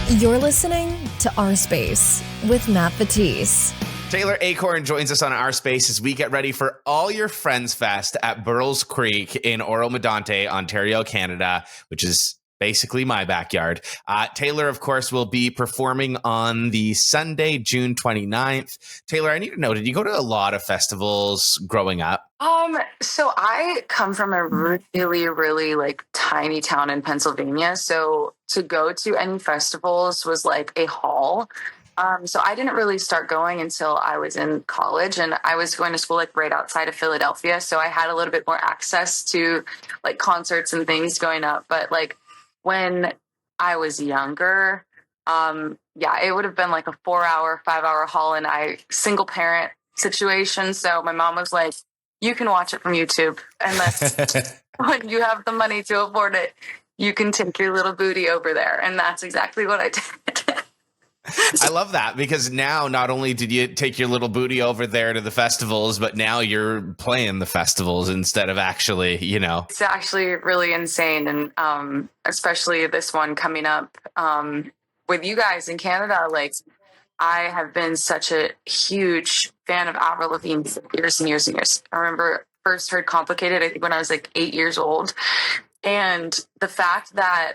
You're listening to Our Space with Matt Batiste. Taylor Acorn joins us on Our Space as we get ready for All Your Friends Fest at Burl's Creek in Oro-Medonte, Ontario, Canada, which is basically my backyard. Taylor, of course, will be performing on the Sunday, June 29th. Taylor, I need to know, did you go to a lot of festivals growing up? So I come from a really like tiny town in Pennsylvania. So to go to any festivals was like a haul. So I didn't really start going until I was in college, and I was going to school like right outside of Philadelphia. So I had a little bit more access to like concerts and things going up. But like when I was younger, it would have been like a 4-hour, 5-hour haul, and single parent situation. So my mom was like, you can watch it from YouTube, unless when you have the money to afford it, you can take your little booty over there. And that's exactly what I did. I love that, because now not only did you take your little booty over there to the festivals, but now you're playing the festivals instead of actually, It's actually really insane. And especially this one coming up with you guys in Canada, like I have been such a huge fan of Avril Lavigne for years and years and years. I remember first heard Complicated, I think when I was like 8 years old. And the fact that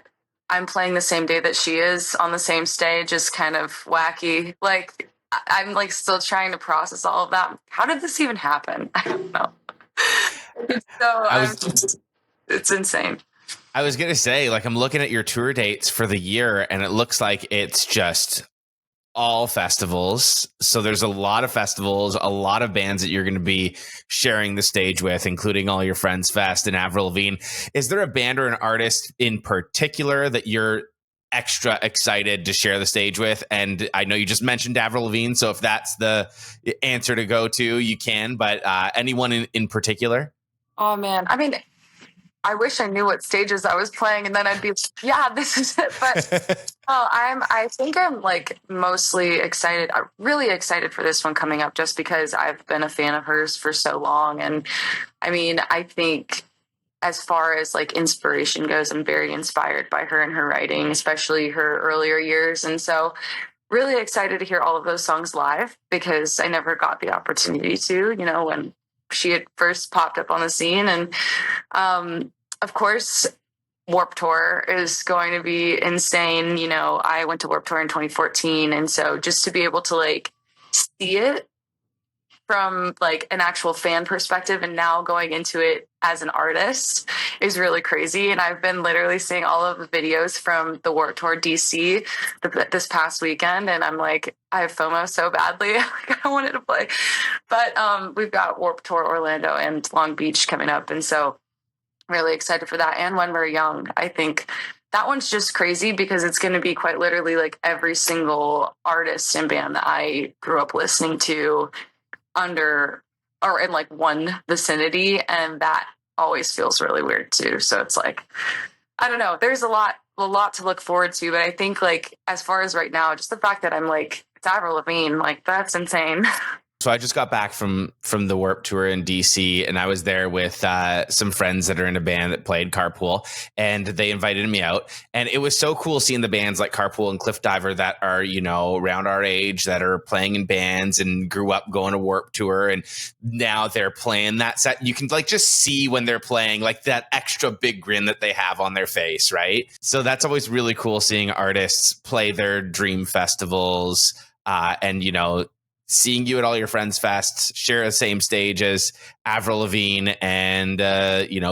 I'm playing the same day that she is on the same stage is kind of wacky. Like, I'm like still trying to process all of that. How did this even happen? I don't know. It's insane. I was going to say, like, I'm looking at your tour dates for the year, and it looks like it's just all festivals. So there's a lot of festivals, a lot of bands that you're going to be sharing the stage with, including All Your Friends Fest and Avril Lavigne. Is there a band or an artist in particular that you're extra excited to share the stage with? And I know you just mentioned Avril Lavigne, so if that's the answer to go to, you can, but anyone in particular? Oh man. I mean, I wish I knew what stages I was playing, and then I'd be, yeah, this is it. But I think I'm like mostly excited. I'm really excited for this one coming up, just because I've been a fan of hers for so long. And I mean, I think as far as like inspiration goes, I'm very inspired by her and her writing, especially her earlier years. And so really excited to hear all of those songs live, because I never got the opportunity to, when she had first popped up on the scene. And of course, Warped Tour is going to be insane. I went to Warped Tour in 2014, and so just to be able to like see it from like an actual fan perspective, and now going into it as an artist, is really crazy. And I've been literally seeing all of the videos from the Warped Tour DC this past weekend, and I'm like, I have FOMO so badly. Like, I wanted to play. But we've got Warped Tour Orlando and Long Beach coming up, and so really excited for that. And When We're Young, I think that one's just crazy, because it's going to be quite literally like every single artist and band that I grew up listening to under or in like one vicinity, and that always feels really weird too. So it's like, I don't know, there's a lot to look forward to. But I think like as far as right now, just the fact that I'm like, it's Avril Lavigne, like that's insane. So I just got back from the Warped Tour in DC, and I was there with some friends that are in a band that played Carpool, and they invited me out. And it was so cool seeing the bands like Carpool and Cliff Diver that are, around our age, that are playing in bands and grew up going to Warped Tour, and now they're playing that set. You can like just see when they're playing, like that extra big grin that they have on their face, right? So that's always really cool, seeing artists play their dream festivals, and seeing you at All Your Friends Fest, share the same stage as Avril Lavigne, and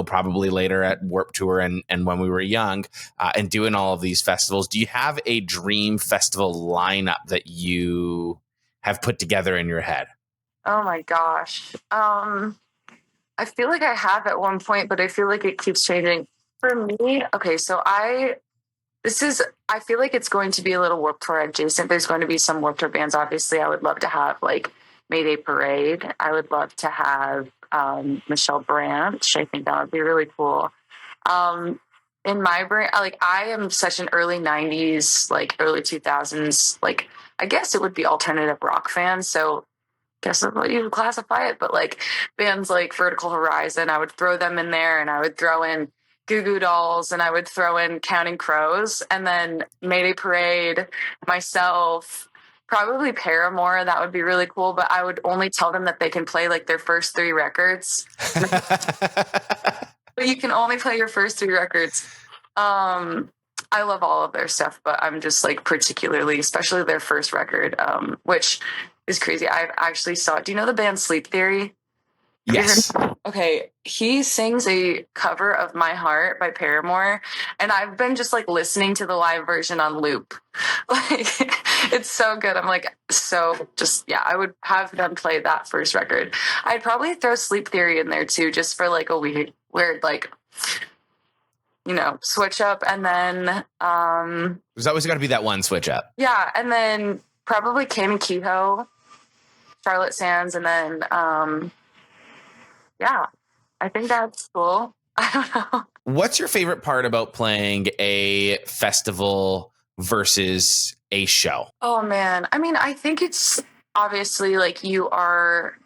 probably later at Warped Tour and When We Were Young, and doing all of these festivals. Do you have a dream festival lineup that you have put together in your head? Oh my gosh. I feel like I have at one point, but I feel like it keeps changing. For me, okay, so I feel like it's going to be a little Warped Tour adjacent. There's going to be some Warped Tour bands. Obviously, I would love to have like Mayday Parade. I would love to have Michelle Branch. I think that would be really cool. In my brain, like I am such an early 90s, like early 2000s, like I guess it would be alternative rock fan. So guess that's what you would classify it. But like bands like Vertical Horizon, I would throw them in there, and I would throw in Goo Goo Dolls, and I would throw in Counting Crows, and then Mayday Parade, myself, probably Paramore. That would be really cool, but I would only tell them that they can play like their first 3 records. But you can only play your first 3 records. I love all of their stuff, but I'm just like particularly, especially their first record, which is crazy. I actually saw, do you know the band Sleep Theory? Yes. Okay, he sings a cover of My Heart by Paramore, and I've been just like listening to the live version on loop. Like, it's so good. I'm like, so just, yeah, I would have them play that first record. I'd probably throw Sleep Theory in there too, just for like a weird like, you know, switch up. And then There's always got to be that one switch up. yeah, and then probably Cam and Kehoe, Charlotte Sands, and then yeah, I think that's cool. I don't know. What's your favorite part about playing a festival versus a show? Oh man, I mean, I think it's obviously like you are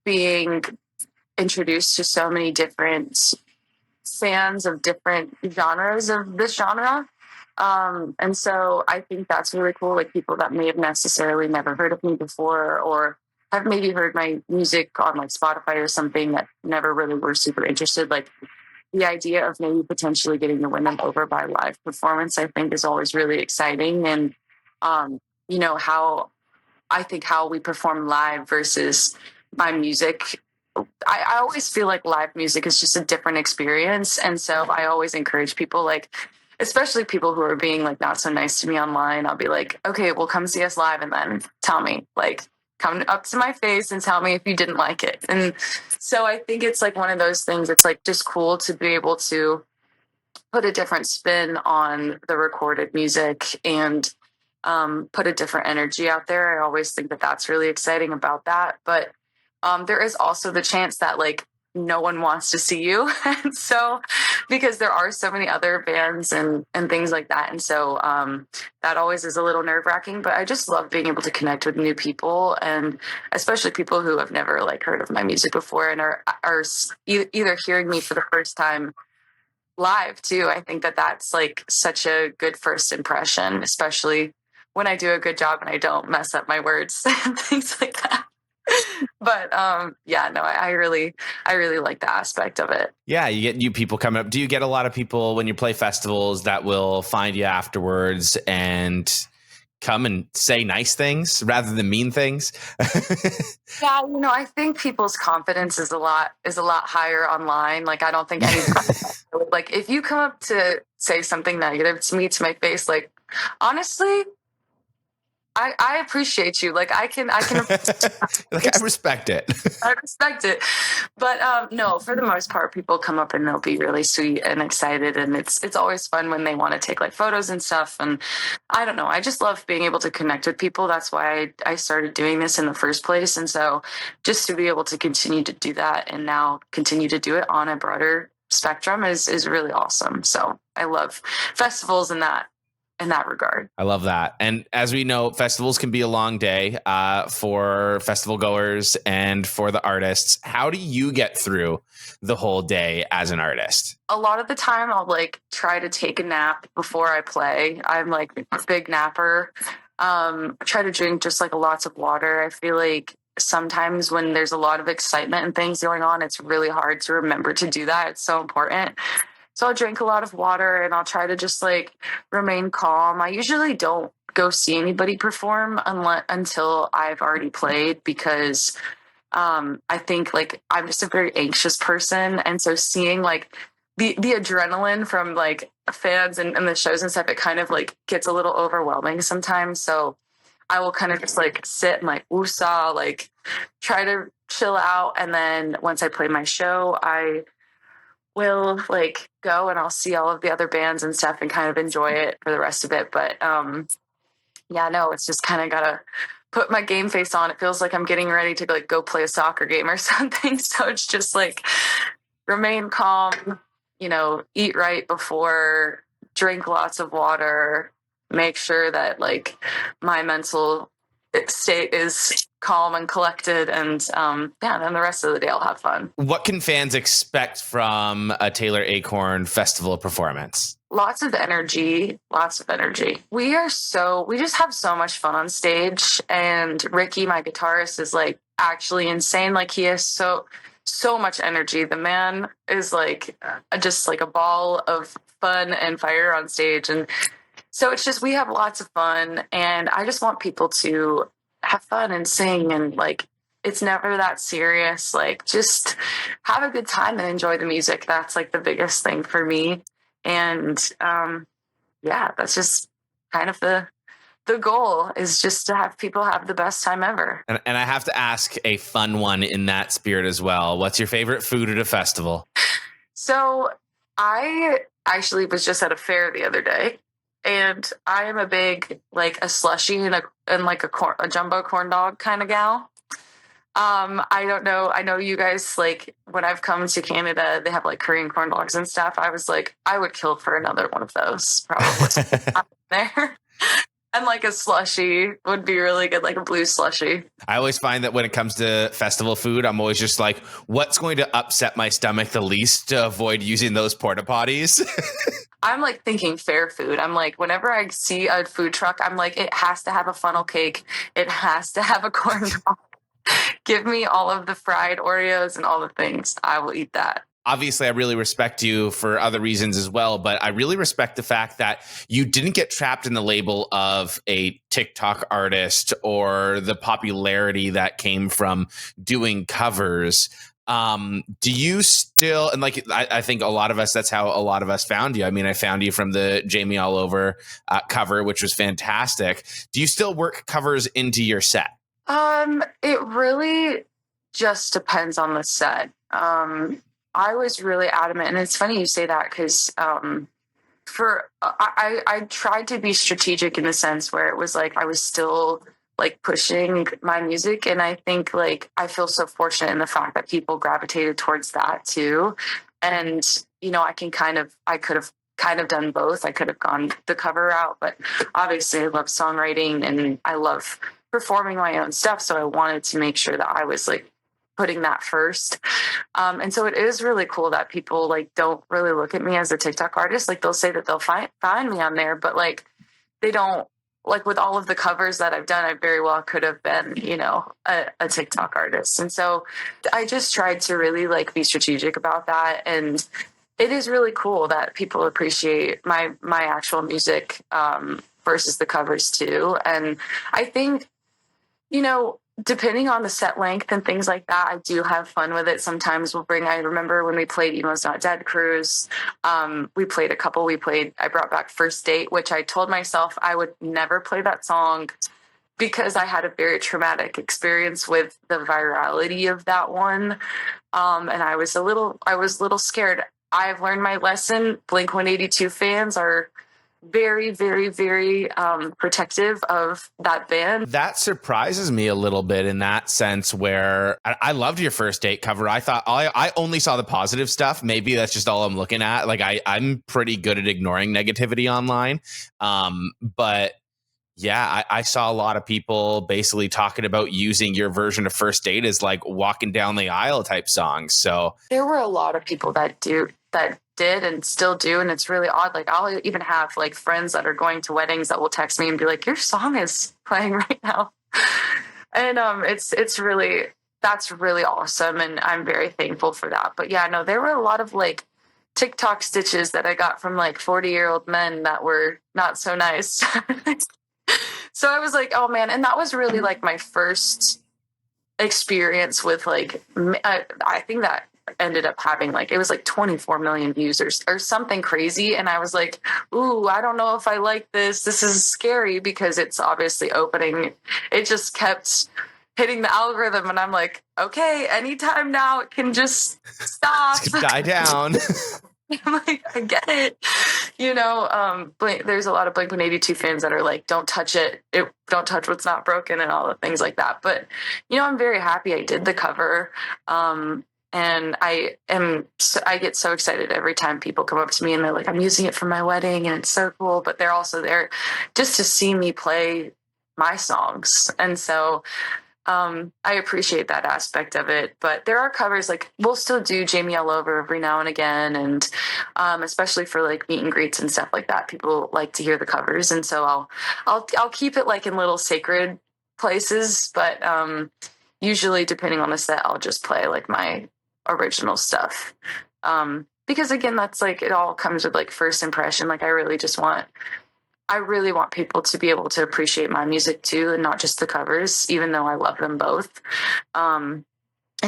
being introduced to so many different fans of different genres of this genre. And so I think that's really cool. Like people that may have necessarily never heard of me before, or have maybe heard my music on like Spotify or something that never really were super interested. Like the idea of maybe potentially getting to win them over by live performance, I think is always really exciting. And, you know, how we perform live versus my music, I always feel like live music is just a different experience. And so I always encourage people, like, especially people who are being like not so nice to me online, I'll be like, okay, well, come see us live and then tell me, like, come up to my face and tell me if you didn't like it. And so I think it's like one of those things. It's like just cool to be able to put a different spin on the recorded music and put a different energy out there. I always think that that's really exciting about that. But there is also the chance that like no one wants to see you. And so, because there are so many other bands and things like that. And so that always is a little nerve wracking, but I just love being able to connect with new people, and especially people who have never like heard of my music before and are either hearing me for the first time live too. I think that that's like such a good first impression, especially when I do a good job and I don't mess up my words and things like that. But yeah, no, I really like the aspect of it. Yeah, you get new people coming up. Do you get a lot of people when you play festivals that will find you afterwards and come and say nice things rather than mean things? Yeah, you know, I think people's confidence is a lot higher online. Like, I don't think anybody like if you come up to say something negative to me to my face, like honestly, I appreciate you. Like I can like I respect it. I respect it. But no, for the most part, people come up and they'll be really sweet and excited. And it's always fun when they want to take like photos and stuff. And I don't know, I just love being able to connect with people. That's why I started doing this in the first place. And so just to be able to continue to do that and now continue to do it on a broader spectrum is really awesome. So I love festivals in that regard. I love that. And as we know, festivals can be a long day for festival goers and for the artists. How do you get through the whole day as an artist? A lot of the time I'll like try to take a nap before I play. I'm like a big napper. I try to drink just like lots of water. I feel like sometimes when there's a lot of excitement and things going on, it's really hard to remember to do that. It's so important. So I'll drink a lot of water and I'll try to just like remain calm. I usually don't go see anybody perform until I've already played, because I think like I'm just a very anxious person. And so seeing like the adrenaline from like fans and the shows and stuff, it kind of like gets a little overwhelming sometimes. So I will kind of just like sit and like woosah, like try to chill out. And then once I play my show, I will like go and I'll see all of the other bands and stuff and kind of enjoy it for the rest of it. But yeah, no, it's just kind of gotta put my game face on. It feels like I'm getting ready to like go play a soccer game or something. So it's just like remain calm, you know, eat right before, drink lots of water, make sure that like my mental state is calm and collected. And then the rest of the day I'll have fun. What can fans expect from a Taylor Acorn festival performance? Lots of energy, lots of energy. We just have so much fun on stage. And Ricky, my guitarist, is like actually insane. Like he has so much energy. The man is like just like a ball of fun and fire on stage. And so it's just, we have lots of fun, and I just want people to have fun and sing, and like, it's never that serious. Like, just have a good time and enjoy the music. That's like the biggest thing for me. And that's just kind of the goal, is just to have people have the best time ever. And I have to ask a fun one in that spirit as well. What's your favorite food at a festival? So I actually was just at a fair the other day, and I am a big, like, a slushie and like a jumbo corn dog kind of gal. I don't know. I know you guys, like, when I've come to Canada, they have like Korean corn dogs and stuff. I was like, I would kill for another one of those probably there. And like a slushie would be really good, like a blue slushie. I always find that when it comes to festival food, I'm always just like, what's going to upset my stomach the least to avoid using those porta potties? I'm like thinking fair food. I'm like, whenever I see a food truck, I'm like, it has to have a funnel cake. It has to have a corn dog. Give me all of the fried Oreos and all the things. I will eat that. Obviously, I really respect you for other reasons as well, but I really respect the fact that you didn't get trapped in the label of a TikTok artist or the popularity that came from doing covers. Do you still, and like, I think a lot of us, that's how a lot of us found you. I mean, I found you from the Jamie All Over cover, which was fantastic. Do you still work covers into your set? It really just depends on the set. I was really adamant, and it's funny you say that, because I tried to be strategic in the sense where it was like I was still like pushing my music, and I think like I feel so fortunate in the fact that people gravitated towards that too. And I could have kind of done both. I could have gone the cover route, but obviously I love songwriting and I love performing my own stuff, so I wanted to make sure that I was like putting that first. And so it is really cool that people like don't really look at me as a TikTok artist. Like, they'll say that they'll find me on there, but like they don't, like, with all of the covers that I've done, I very well could have been, a TikTok artist. And so I just tried to really like be strategic about that. And it is really cool that people appreciate my actual music versus the covers too. And I think, depending on the set length and things like that, I do have fun with it. Sometimes I remember when we played Emo's Not Dead cruise, I brought back First Date, which I told myself I would never play that song because I had a very traumatic experience with the virality of that one. And I was a little scared. I've learned my lesson. Blink-182 fans are very, very, very protective of that band. That surprises me a little bit in that sense, where I loved your First Date cover. I thought I only saw the positive stuff. Maybe that's just all I'm looking at. Like, I'm pretty good at ignoring negativity online. But yeah, I saw a lot of people basically talking about using your version of First Date as like walking down the aisle type songs. So there were a lot of people that did and still do, and it's really odd. Like, I'll even have like friends that are going to weddings that will text me and be like, your song is playing right now. And that's really awesome, and I'm very thankful for that. But yeah, no, there were a lot of like TikTok stitches that I got from like 40-year-old men that were not so nice. So I was like, oh man. And that was really like my first experience with like, I think that ended up having like, it was like 24 million views or something crazy. And I was like, ooh, I don't know if I like this. This is scary because it's obviously opening. It just kept hitting the algorithm. And I'm like, okay, anytime now it can just stop. Die down. I'm like, I get it. There's a lot of Blink-182 fans that are like, don't touch it. Don't touch what's not broken and all the things like that. But, I'm very happy I did the cover. And I get so excited every time people come up to me and they're like, I'm using it for my wedding and it's so cool. But they're also there just to see me play my songs. And so I appreciate that aspect of it, but there are covers, like we'll still do Jamie All Over every now and again. And, especially for like meet and greets and stuff like that, people like to hear the covers. And so I'll keep it like in little sacred places, but, usually depending on the set, I'll just play like my original stuff. Because again, that's like, it all comes with like first impression. Like I really want people to be able to appreciate my music too, and not just the covers, even though I love them both. And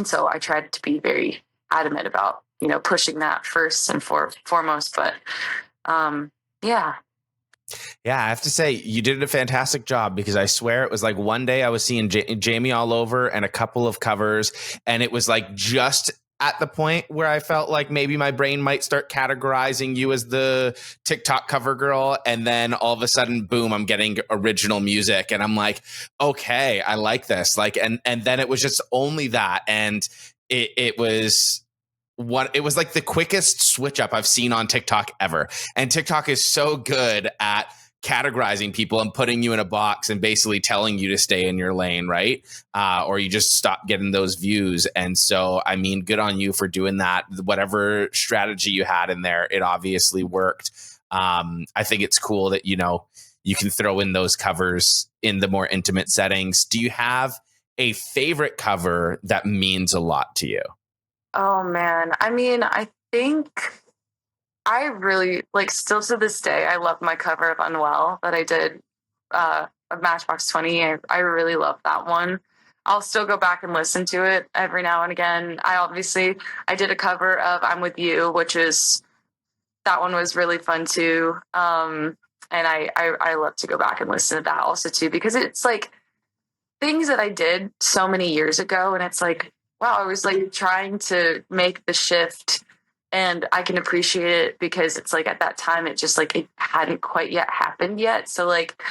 so I tried to be very adamant about, pushing that first and foremost. But yeah. Yeah, I have to say you did a fantastic job, because I swear it was like one day I was seeing Jamie All Over and a couple of covers, and it was like just at the point where I felt like maybe my brain might start categorizing you as the TikTok cover girl. And then all of a sudden, boom, I'm getting original music. And I'm like, okay, I like this. Like, and then it was just only that. And it was like the quickest switch up I've seen on TikTok ever. And TikTok is so good at categorizing people and putting you in a box and basically telling you to stay in your lane, right? Or you just stop getting those views. And so, I mean, good on you for doing that. Whatever strategy you had in there, it obviously worked. I think it's cool that, you can throw in those covers in the more intimate settings. Do you have a favorite cover that means a lot to you? Oh man. I mean, I think I really, like, still to this day, I love my cover of Unwell that I did of Matchbox 20. I really love that one. I'll still go back and listen to it every now and again. I did a cover of I'm With You, that one was really fun too. And I love to go back and listen to that also too, because it's like things that I did so many years ago. And it's like, wow, I was like trying to make the shift. And I can appreciate it because it's like at that time, it just like it hadn't quite yet happened yet. So like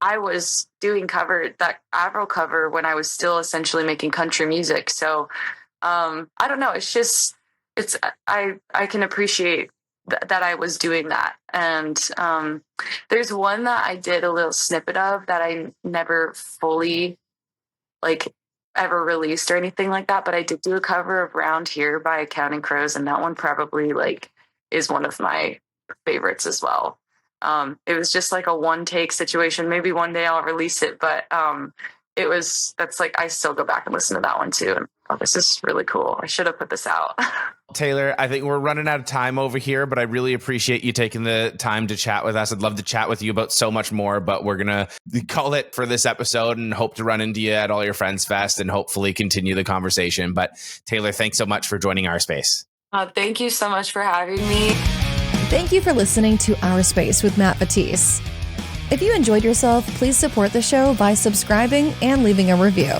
I was doing that Avril cover when I was still essentially making country music. So I don't know. I can appreciate that I was doing that. And there's one that I did a little snippet of that I never fully like ever released or anything like that, but I did do a cover of Round Here by Counting Crows, and that one probably like is one of my favorites as well. It was just like a one take situation. Maybe one day I'll release it, but that's like I still go back and listen to that one too, and this is really cool. I should have put this out. Taylor, I think we're running out of time over here, but I really appreciate you taking the time to chat with us. I'd love to chat with you about so much more, but we're going to call it for this episode and hope to run into you at All Your Friends Fest and hopefully continue the conversation. But Taylor, thanks so much for joining Our Space. Thank you so much for having me. Thank you for listening to Our Space with Matt Batiste. If you enjoyed yourself, please support the show by subscribing and leaving a review.